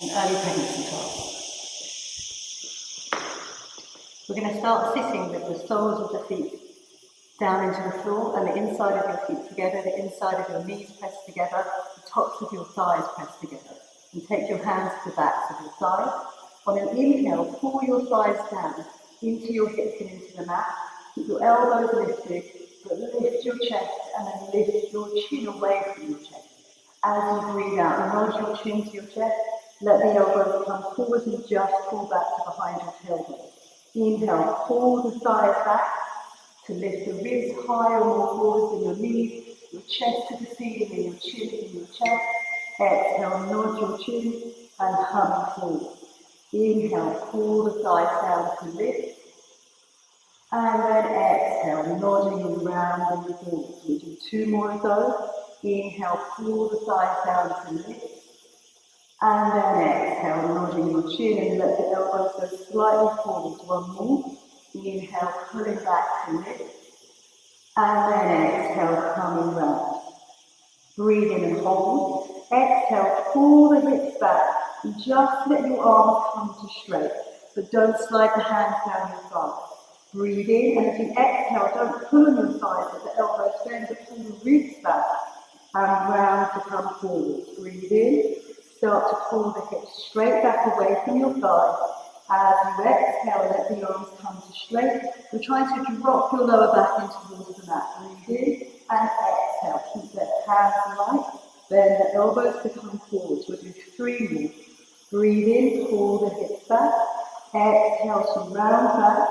an early pregnancy class. We're going to start sitting with the soles of the feet down into the floor and the inside of your feet together, the inside of your knees pressed together, the tops of your thighs pressed together. And take your hands to the backs of your thighs. On an inhale, pull your thighs down into your hips and into the mat. Keep your elbows lifted, but lift your chest and then lift your chin away from your chest. As you breathe out, nod your chin to your chest. Let the elbows come forward and just pull back to behind your tailbone. Inhale, pull the thighs back to lift the ribs higher or more forward than your knees, your chest to the ceiling and your chin to your chest. Exhale, nod your chin and hum forward. Inhale, pull the thighs down to lift. And then exhale, nodding and rounding forward. We do two more of those. Inhale, pull the thighs down to lift. And then exhale, nodding your chin and let the elbows go slightly forward. One more. Inhale, pulling back to lift. And then exhale, coming round. Breathe in and hold. Exhale, pull the hips back. And just let your arms come to straight. But don't slide the hands down your thighs. Breathe in, and as you exhale, don't pull on your thighs with the elbows bend, but pull the ribs back and round to come forward. Breathe in. Start to pull the hips straight back away from your thighs. As you exhale, let the arms come to straight. We're trying to drop your lower back in towards the mat. Breathe in and exhale. Keep the hands light. Bend the elbows to come forward. We'll do three more. Breathe in, pull the hips back. Exhale to round back.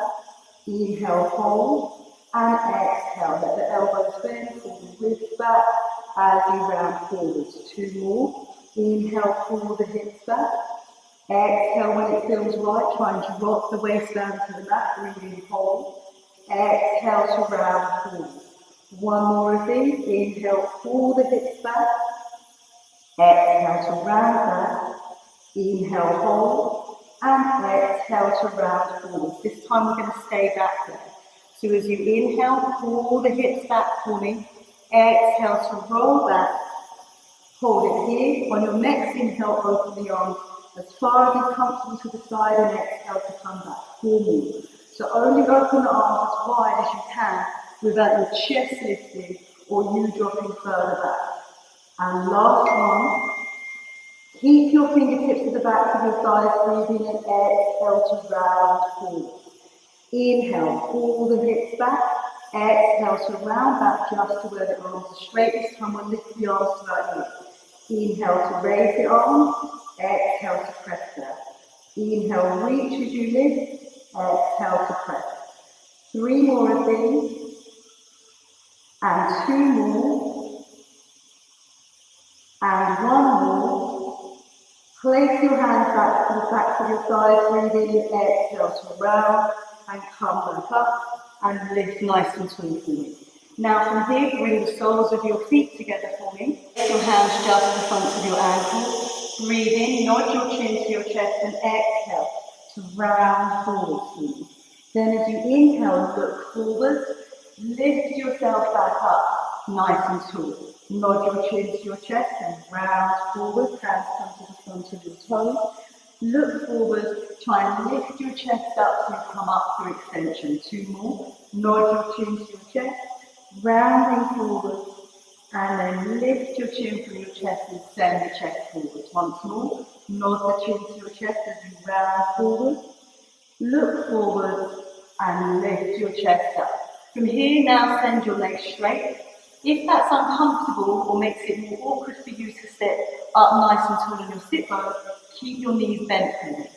Inhale, hold. And exhale, let the elbows bend, pull the ribs back as you round forward. Two more. Inhale, pull the hips back. Exhale when it feels right, try and drop the waistband to the mat, breathe in, hold. Exhale to round forward. One more of these. Inhale, pull the hips back. Exhale to round back. Inhale, hold. And exhale to round forward. This time we're going to stay back there. So as you inhale, pull the hips back for me. Exhale to roll back. Hold it here. On your next inhale, open the arms as far as is comfortable to the side and exhale to come back. Four more. So only open the arms as wide as you can without your chest lifting or you dropping further back. And last one. Keep your fingertips to the backs of your thighs, breathing in, exhale to round forward. Inhale, pull the hips back. Exhale to round back just to where the arms are straight. This time we'll lift the arms slightly. Inhale to raise the arms. Exhale to press down. Inhale, reach as you lift. Exhale to press. Three more of these. And two more. And one more. Place your hands back to the backs of your thighs, breathe in, exhale to round and come back up and lift nice and tall for me. Now from here, bring the soles of your feet together for me. Place your hands just at the front of your ankles. Breathe in, nod your chin to your chest and exhale to round forward for me. Then as you inhale, look forward, lift yourself back up nice and tall. Nod your chin to your chest and round forward, hands come to the front of your toes. Look forward, try and lift your chest up to come up through extension. Two more. Nod your chin to your chest, rounding forward, and then lift your chin from your chest and send the chest forward. Once more, nod the chin to your chest as you round forward. Look forward and lift your chest up. From here now, send your legs straight. If that's uncomfortable or makes it more awkward for you to sit up nice and tall on your sit bones, keep your knees bent for me.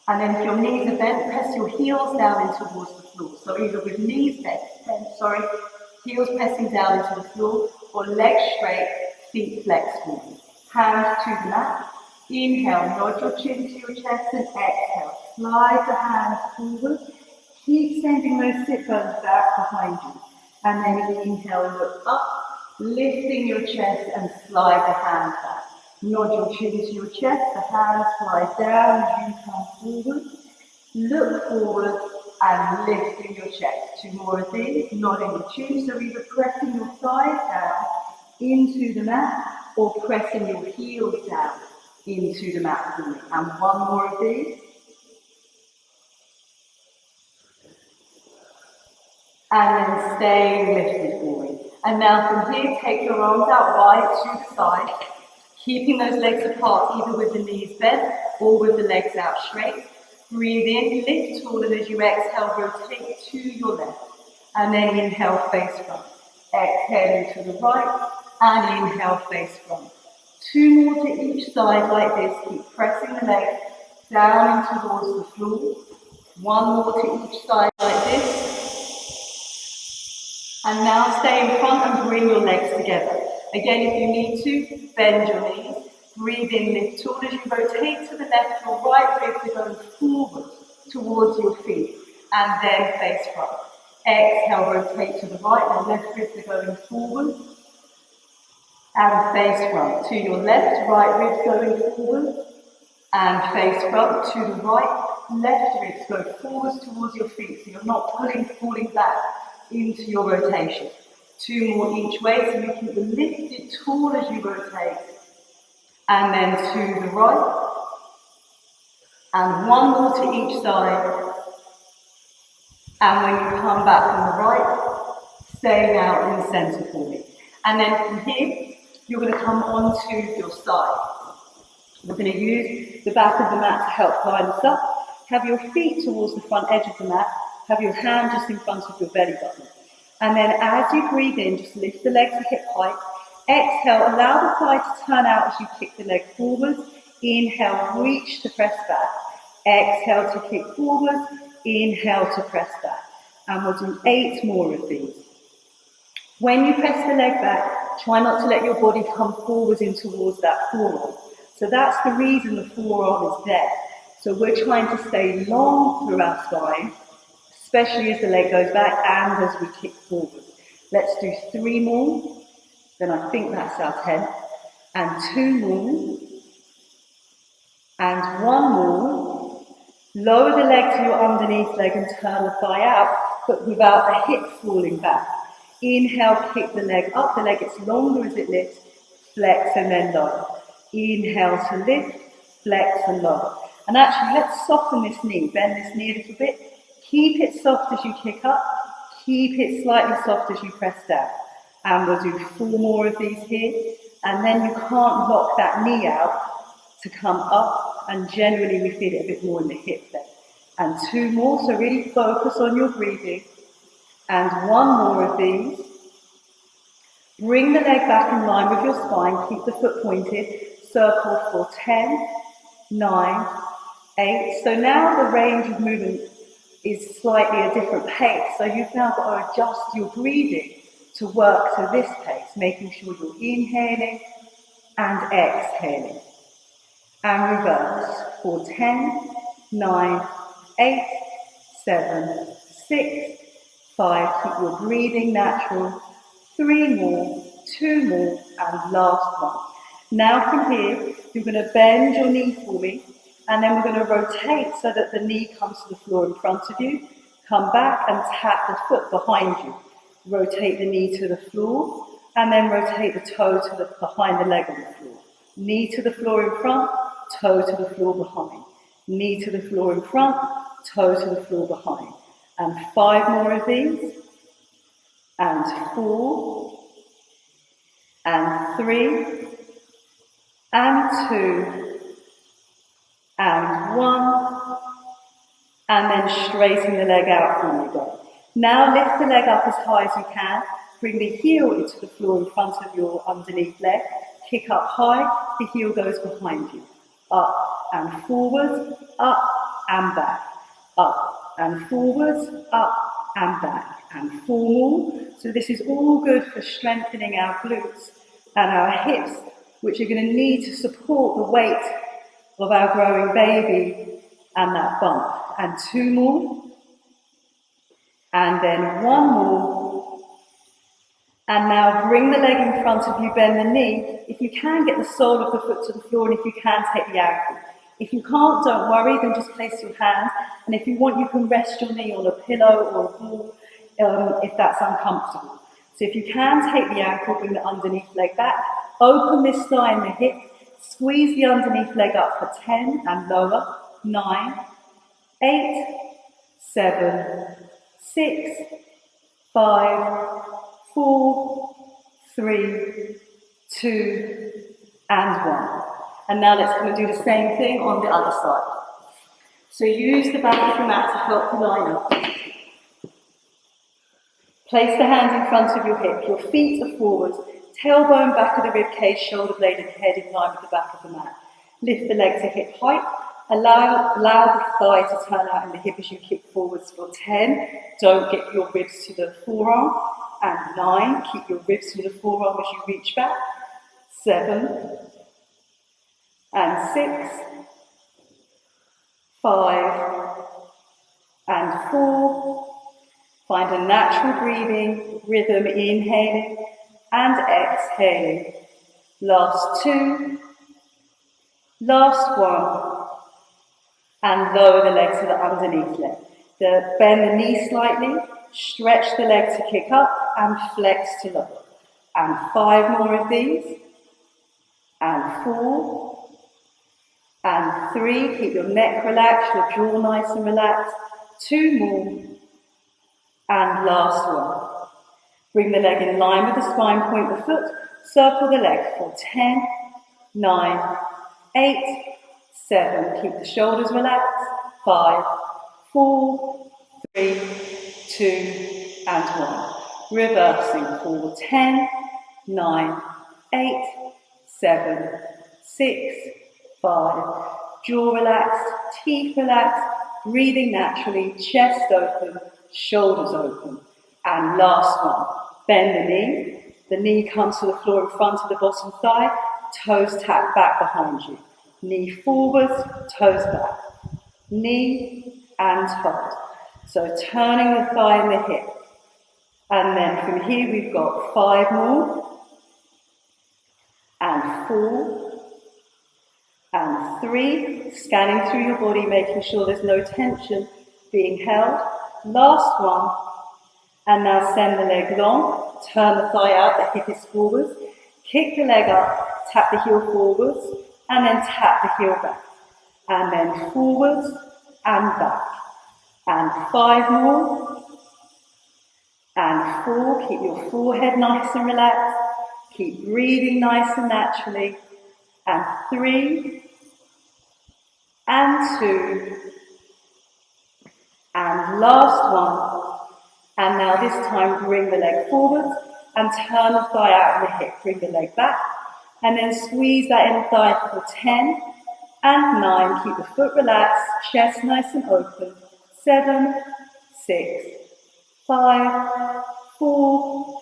And then if your knees are bent, press your heels down in towards the floor. So either with knees heels pressing down into the floor, or legs straight, feet flexed forward. Hands to the mat. Inhale, nod your chin to your chest and exhale. Slide the hands forward. Keep sending those sit bones back behind you. And then inhale, look up, lifting your chest and slide the hands back. Nod your chin to your chest, the hands slide down as you come forward. Look forward and lifting your chest. Two more of these, nodding your chin, so either pressing your thighs down into the mat or pressing your heels down into the mat for me. And one more of these. And then stay lifted for me. And now from here, take your arms out wide to the side, keeping those legs apart, either with the knees bent or with the legs out straight. Breathe in, lift tall, and as you exhale, rotate to your left. And then inhale, face front. Exhaling to the right, and inhale, face front. Two more to each side like this. Keep pressing the legs down and towards the floor. One more to each side like this. And now stay in front and bring your legs together. Again, if you need to, bend your knees. Breathe in, lift tall as you rotate to the left. Your right ribs are going forward towards your feet. And then face front. Exhale, rotate to the right. The left ribs are going forward. And face front. To your left, right ribs going forward. And face front. To the right, left ribs go forward towards your feet. So you're not falling back into your rotation. Two more each way, so you keep the lifted tall as you rotate. And then to the right. And one more to each side. And when you come back from the right, stay now in the centre for me. And then from here, you're going to come onto your side. We're going to use the back of the mat to help balance up. Have your feet towards the front edge of the mat. Have your hand just in front of your belly button. And then as you breathe in, just lift the leg to hip height. Exhale, allow the thigh to turn out as you kick the leg forward. Inhale, reach to press back. Exhale to kick forward. Inhale to press back. And we'll do 8 more of these. When you press the leg back, try not to let your body come forward in towards that forearm. So that's the reason the forearm is there. So we're trying to stay long through our spine, especially as the leg goes back and as we kick forward. Let's do 3 more. Then I think that's our 10. And 2 more. And 1 more. Lower the leg to your underneath leg and turn the thigh out, but without the hip falling back. Inhale, kick the leg up. The leg gets longer as it lifts. Flex and then lower. Inhale to lift, flex and lower. And actually, let's soften this knee. Bend this knee a little bit. Keep it soft as you kick up. Keep it slightly soft as you press down. And we'll do 4 more of these here. And then you can't lock that knee out to come up. And generally we feel it a bit more in the hip then. And 2 more, so really focus on your breathing. And 1 more of these. Bring the leg back in line with your spine. Keep the foot pointed. Circle for 10, 9, 8. So now the range of movement is slightly a different pace. So you've now got to adjust your breathing to work to this pace, making sure you're inhaling and exhaling. And reverse for 10, 9, 8, 7, 6, 5. Keep your breathing natural. 3 more, 2 more, and last one. Now from here, you're going to bend your knee for me, and then we're going to rotate so that the knee comes to the floor in front of you. Come back and tap the foot behind you. Rotate the knee to the floor, and then rotate the toe to behind the leg on the floor. Knee to the floor in front, toe to the floor behind. Knee to the floor in front, toe to the floor behind. And 5 more of these. And 4. And 3. And 2. And 1. And then straighten the leg out for you again. Now lift the leg up as high as you can. Bring the heel into the floor in front of your underneath leg. Kick up high, the heel goes behind you. Up and forward, up and back. Up and forward, up and back. And 4 more. So this is all good for strengthening our glutes and our hips, which are going to need to support the weight of our growing baby and that bump. And 2 more. And then 1 more. And now bring the leg in front of you, bend the knee. If you can, get the sole of the foot to the floor, and if you can, take the ankle. If you can't, don't worry, then just place your hand. And if you want, you can rest your knee on a pillow or a ball, if that's uncomfortable. So if you can, take the ankle, bring the underneath leg back. Open this thigh and the hip. Squeeze the underneath leg up for 10 and lower. 9, 8, 7, 6, 5, 4, 3, 2, and 1. And now let's come and do the same thing on the other side. So use the back of the mat to help you line up. Place the hands in front of your hip. Your feet are forward. Tailbone back of the rib cage, shoulder blade and head in line with the back of the mat. Lift the leg to hip height. Allow the thigh to turn out in the hip as you kick forwards for 10. Don't get your ribs to the forearm. And 9. Keep your ribs to the forearm as you reach back. 7. And 6. 5. And 4. Find a natural breathing rhythm, inhaling and exhaling. Last 2. Last 1. And lower the leg to the underneath leg. Bend the knee slightly, stretch the leg to kick up and flex to lower. And 5 more of these. And 4. And 3. Keep your neck relaxed, your jaw nice and relaxed. 2 more. And last 1. Bring the leg in line with the spine, point the foot, circle the leg for 10, 9, 8, 7. Keep the shoulders relaxed. 5, 4, 3, 2, and 1. Reversing for 10, 9, 8, 7, 6, 5. Jaw relaxed, teeth relaxed, breathing naturally, chest open, shoulders open. And last one. Bend the knee. The knee comes to the floor in front of the bottom thigh. Toes tap back behind you. Knee forwards, toes back. Knee and toes. So turning the thigh and the hip. And then from here we've got 5 more. And 4. And 3. Scanning through your body, making sure there's no tension being held. Last one. And now send the leg long. Turn the thigh out, the hip is forwards. Kick the leg up, tap the heel forwards. And then tap the heel back. And then forwards and back. And 5 more. And 4. Keep your forehead nice and relaxed. Keep breathing nice and naturally. And 3. And 2. And last one. And now this time bring the leg forwards and turn the thigh out and the hip. Bring the leg back. And then squeeze that inner thigh for 10 and 9. Keep the foot relaxed, chest nice and open. 7, 6, 5, 4,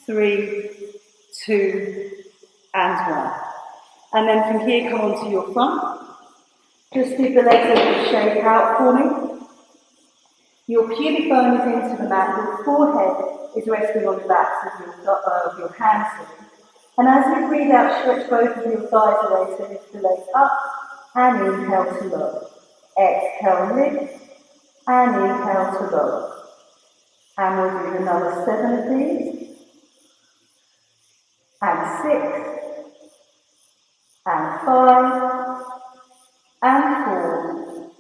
3, 2, and 1. And then from here, come onto your front. Just give the legs a little shake out for me. Your pubic bone is into the mat, your forehead is resting on the backs of your hands here. And as you breathe out, stretch both of your thighs away to lift the legs up, and inhale to lower. Exhale, lift, and inhale to lower. And we'll do another 7 of these, and 6, and 5, and 4,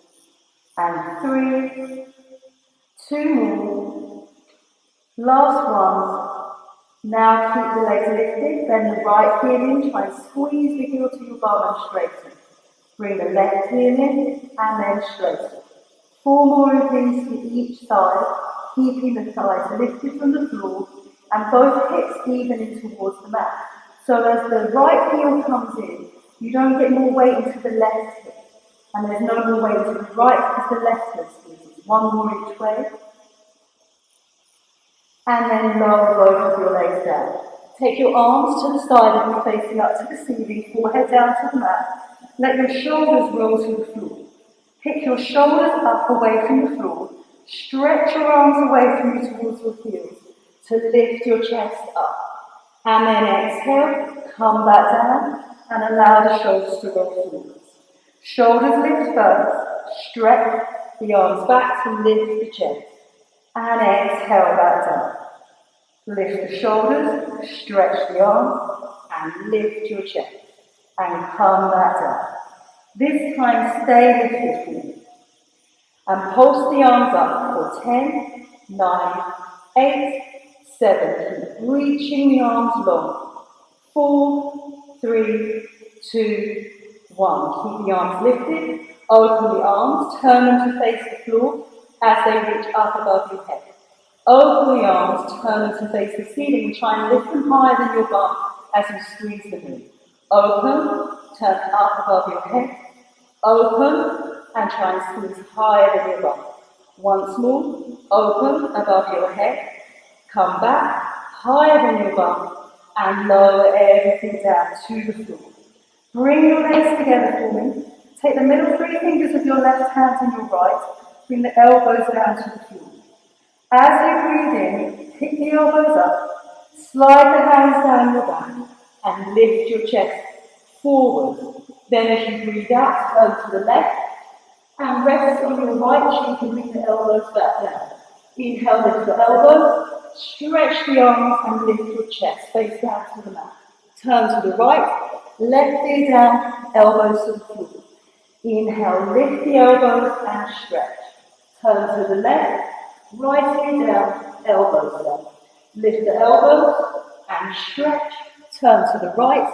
and 3, 2 more. Last one. Now keep the legs lifted. Bend the right heel in. Try and squeeze the heel to your bum and straighten. Bring the left heel in and then straighten. 4 more of these to each side, keeping the thighs lifted from the floor and both hips even in towards the mat. So as the right heel comes in, you don't get more weight into the left hip. And there's no more weight into the right because the left hip squeezes. 1 more each way. And then lower both of your legs down. Take your arms to the side of you, facing up to the ceiling, forehead down to the mat. Let your shoulders roll to the floor. Pick your shoulders up away from the floor. Stretch your arms away from you towards your heels to lift your chest up. And then exhale, come back down and allow the shoulders to roll forwards. Shoulders lift first. Stretch the arms back to lift the chest. And exhale back down. Lift the shoulders, stretch the arms, and lift your chest. and come back down. This time, stay lifted for me. And pulse the arms up for 10, 9, 8, 7. Keep reaching the arms long. 4, 3, 2, 1. Keep the arms lifted. Open the arms. Turn them to face the floor as they reach up above your head. Open the arms. Turn them to face the ceiling and try and lift them higher than your bum as you squeeze them in. Open. Turn up above your head. Open and try and squeeze higher than your bum. Once more. Open above your head. Come back higher than your bum and lower everything down to the floor. Bring your legs together for me. Take the middle 3 fingers of your left hand and your right. Bring the elbows down to the floor. As you breathe in, pick the elbows up, slide the hands down your back, and lift your chest forward. Then as you breathe out, turn to the left, and rest on your right cheek and bring the elbows back down. Inhale, lift the elbows, stretch the arms, and lift your chest, face down to the mat. Turn to the right, left ear down, elbows to the floor. Inhale, lift the elbows and stretch. Turn to the left, right ear down, elbows down. Lift the elbows and stretch. Turn to the right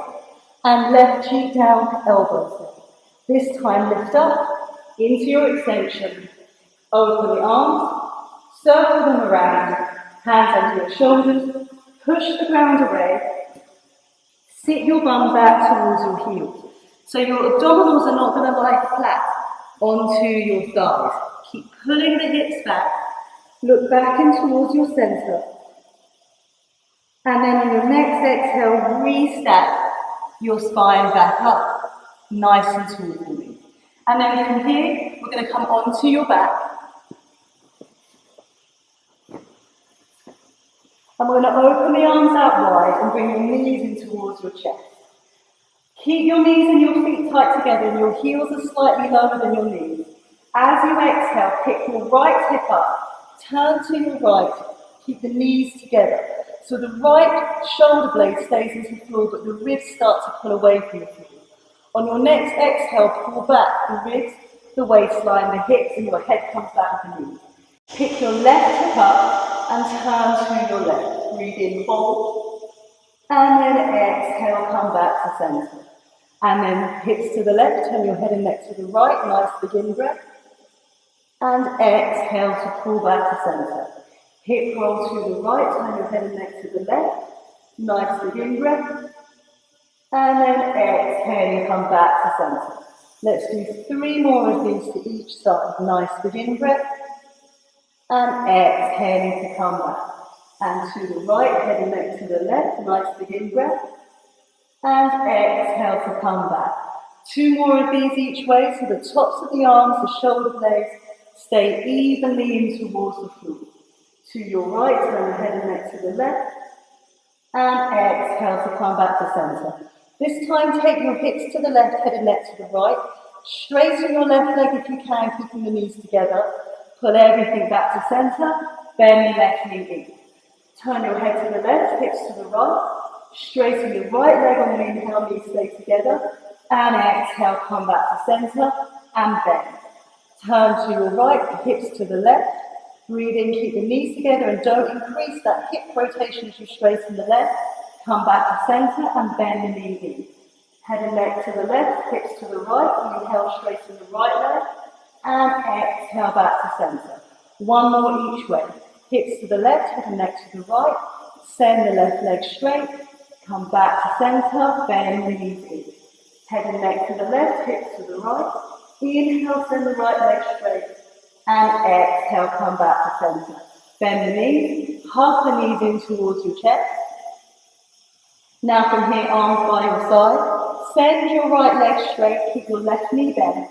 and left cheek down, elbows down. This time lift up into your extension. Open the arms, circle them around, hands under your shoulders, push the ground away. Sit your bum back towards your heels. So your abdominals are not going to lie flat onto your thighs. Keep pulling the hips back. Look back in towards your center. And then on your next exhale, restack your spine back up. Nice and tall for me. And then from here, we're going to come onto your back. And we're going to open the arms out wide and bring your knees in towards your chest. Keep your knees and your feet tight together and your heels are slightly lower than your knees. As you exhale, pick your right hip up, turn to your right, keep the knees together. So the right shoulder blade stays into the floor, but the ribs start to pull away from the floor. On your next exhale, pull back the ribs, the waistline, the hips, and your head comes back to the knees. Pick your left hip up and turn to your left. Breathe in, hold, and then exhale, come back to center. And then hips to the left, turn your head and neck to the right, nice begin breath. And exhale to pull back to center. Hip roll to the right, turn your head and neck to the left, nice begin breath. And then exhale and come back to center. Let's do 3 more of these to each side. Nice begin breath. And exhaling to come back. And to the right, head and neck to the left, nice begin breath. And exhale to come back. 2 more of these each way, so the tops of the arms, the shoulder blades, stay evenly in towards the floor. To your right, turn the head and neck to the left. And exhale to come back to center. This time, take your hips to the left, head and neck to the right. Straighten your left leg if you can, keeping the knees together. Pull everything back to center. Bend the left knee in. Turn your head to the left, hips to the right. Straighten your right leg on the inhale, knees stay together. And exhale, come back to center and bend. Turn to your right, hips to the left. Breathe in, keep the knees together and don't increase that hip rotation as you straighten the left. Come back to center and bend the knee in. Head and neck to the left, hips to the right. Inhale, straighten the right leg. And exhale back to center. 1 more each way. Hips to the left, head and neck to the right. Send the left leg straight. Come back to center, bend the knees in. Head and neck to the left, hips to the right. Inhale, send the right leg straight. And exhale, come back to center. Bend the knees, hug the knees in towards your chest. Now from here, arms by your side. Send your right leg straight, keep your left knee bent.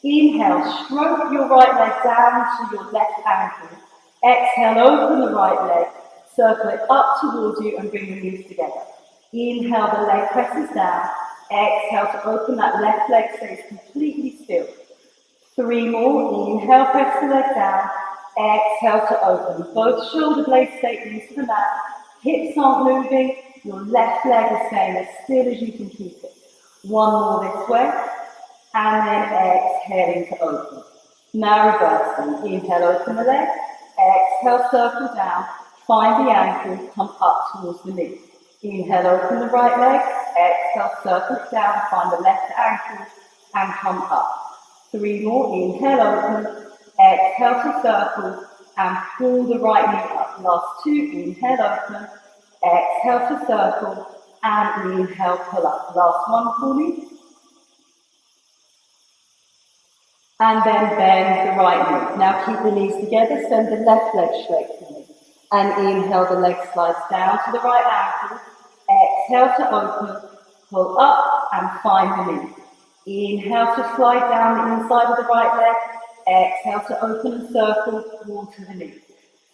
Inhale, stroke your right leg down to your left ankle. Exhale, open the right leg, circle it up towards you and bring your knees together. Inhale, the leg presses down. Exhale to open that left leg, stays completely still. 3 more. Inhale, press the leg down. Exhale to open. Both shoulder blades stay into the mat. Hips aren't moving. Your left leg is staying as still as you can keep it. One more this way, and then exhaling to open. Now reversing. Inhale, open the leg. Exhale, circle down. Find the ankle, come up towards the knee. Inhale, open the right leg. Exhale, circle it down. Find the left ankle and come up. 3 more. Inhale, open. Exhale to circle and pull the right knee up. Last 2. Inhale, open. Exhale to circle and inhale, pull up. Last one for me. And then bend the right knee. Now keep the knees together, send the left leg straight for me. And inhale, the leg slides down to the right ankle. Exhale to open, pull up and find the knee. Inhale to slide down the inside of the right leg. Exhale to open and circle, pull to the knee.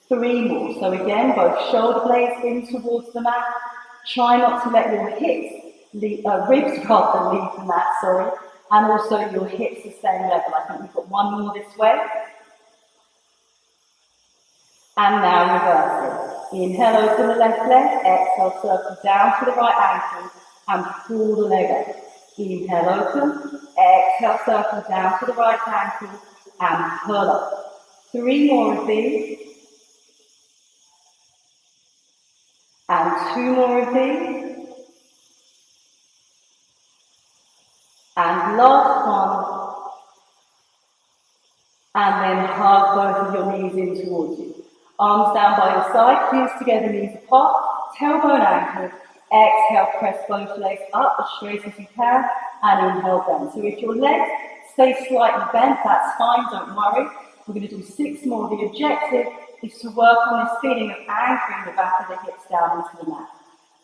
3 more. So again, both shoulder blades in towards the mat. Try not to let your ribs rather leave the mat, sorry. And also your hips the same level. I think we've got 1 more this way. And now reversing. Inhale, open the left leg. Exhale, circle down to the right ankle and pull the leg up. Inhale, open. Exhale, circle down to the right ankle and pull up. 3 more of these. And 2 more of these. And last one. And then hug both of your knees in towards you. Arms down by your side, heels together, knees apart, tailbone anchored. Exhale, press both legs up as straight as you can, and inhale, bend. So if your legs stay slightly bent, that's fine, don't worry. We're going to do 6 more. The objective is to work on this feeling of anchoring the back of the hips down into the mat.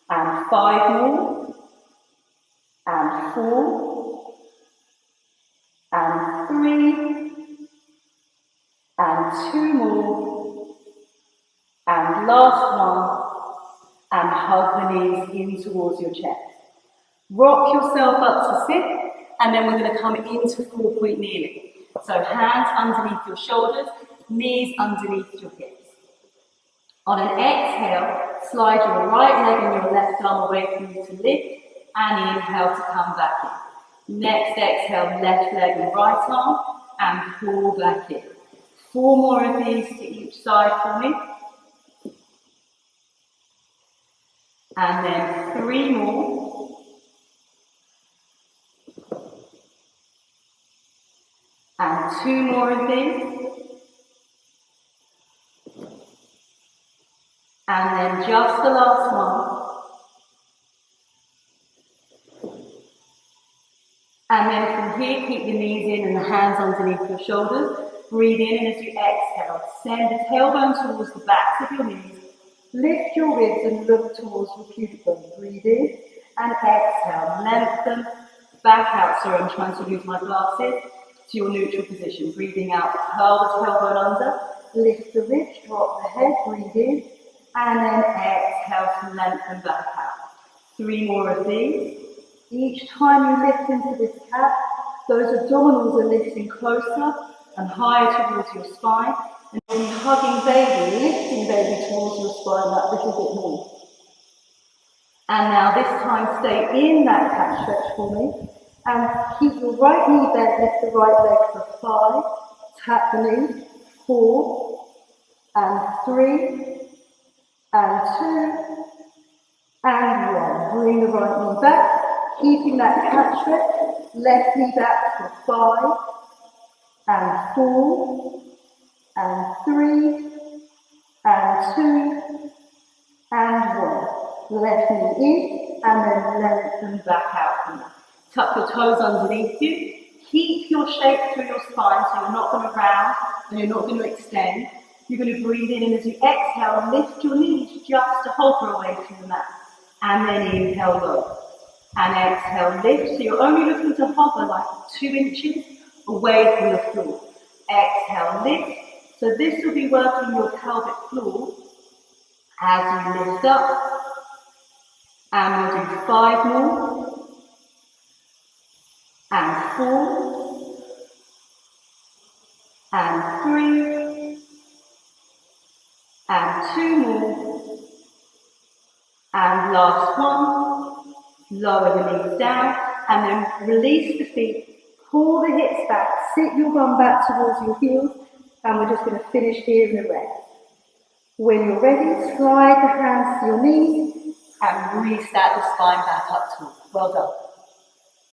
And 5 more, and 4, and 3, and 2 more, and last one, and hug the knees in towards your chest. Rock yourself up to sit, and then we're going to come into 4-point kneeling. So hands underneath your shoulders, knees underneath your hips. On an exhale, slide your right leg and your left arm away from you to lift, and inhale to come back in. Next exhale, left leg and right arm, and pull back in. 4 more of these to each side for me. And then 3 more. And 2 more of these. And then just the last one. And then from here, keep the knees in and the hands underneath your shoulders. Breathe in, and as you exhale, send the tailbone towards the backs of your knees. Lift your ribs and look towards your pubic bone. Breathe in and exhale. Lengthen back out. Sorry, I'm trying to use my glasses. To your neutral position. Breathing out, curl the tailbone under. Lift the ribs, drop the head. Breathe in and then exhale to lengthen back out. 3 more of these. Each time you lift into this cat, those abdominals are lifting closer and higher towards your spine. And you'll be hugging baby, lifting baby towards your spine that little bit more. And now this time stay in that cat stretch for me. And keep your right knee bent, lift the right leg for 5. Tap the knee. 4. And 3. And 2. And 1. Bring the right knee back. Keeping that cat stretch. Left knee back for 5. And 4. And 3, and 2, and 1. Left knee in, and then lengthen back out from that. Tuck your toes underneath you. Keep your shape through your spine, so you're not going to round, and you're not going to extend. You're going to breathe in, and as you exhale, lift your knees just to hover away from the mat. And then inhale, lower. And exhale, lift. So you're only looking to hover like 2 inches away from the floor. Exhale, lift. So this will be working your pelvic floor as you lift up. And we'll do 5 more. And 4. And 3. And 2 more. And last one. Lower the knees down and then release the feet, pull the hips back, sit your bum back towards your heels, and we're just going to finish here in the rest. When you're ready, slide the hands to your knees and restart the spine back up tall. Well done.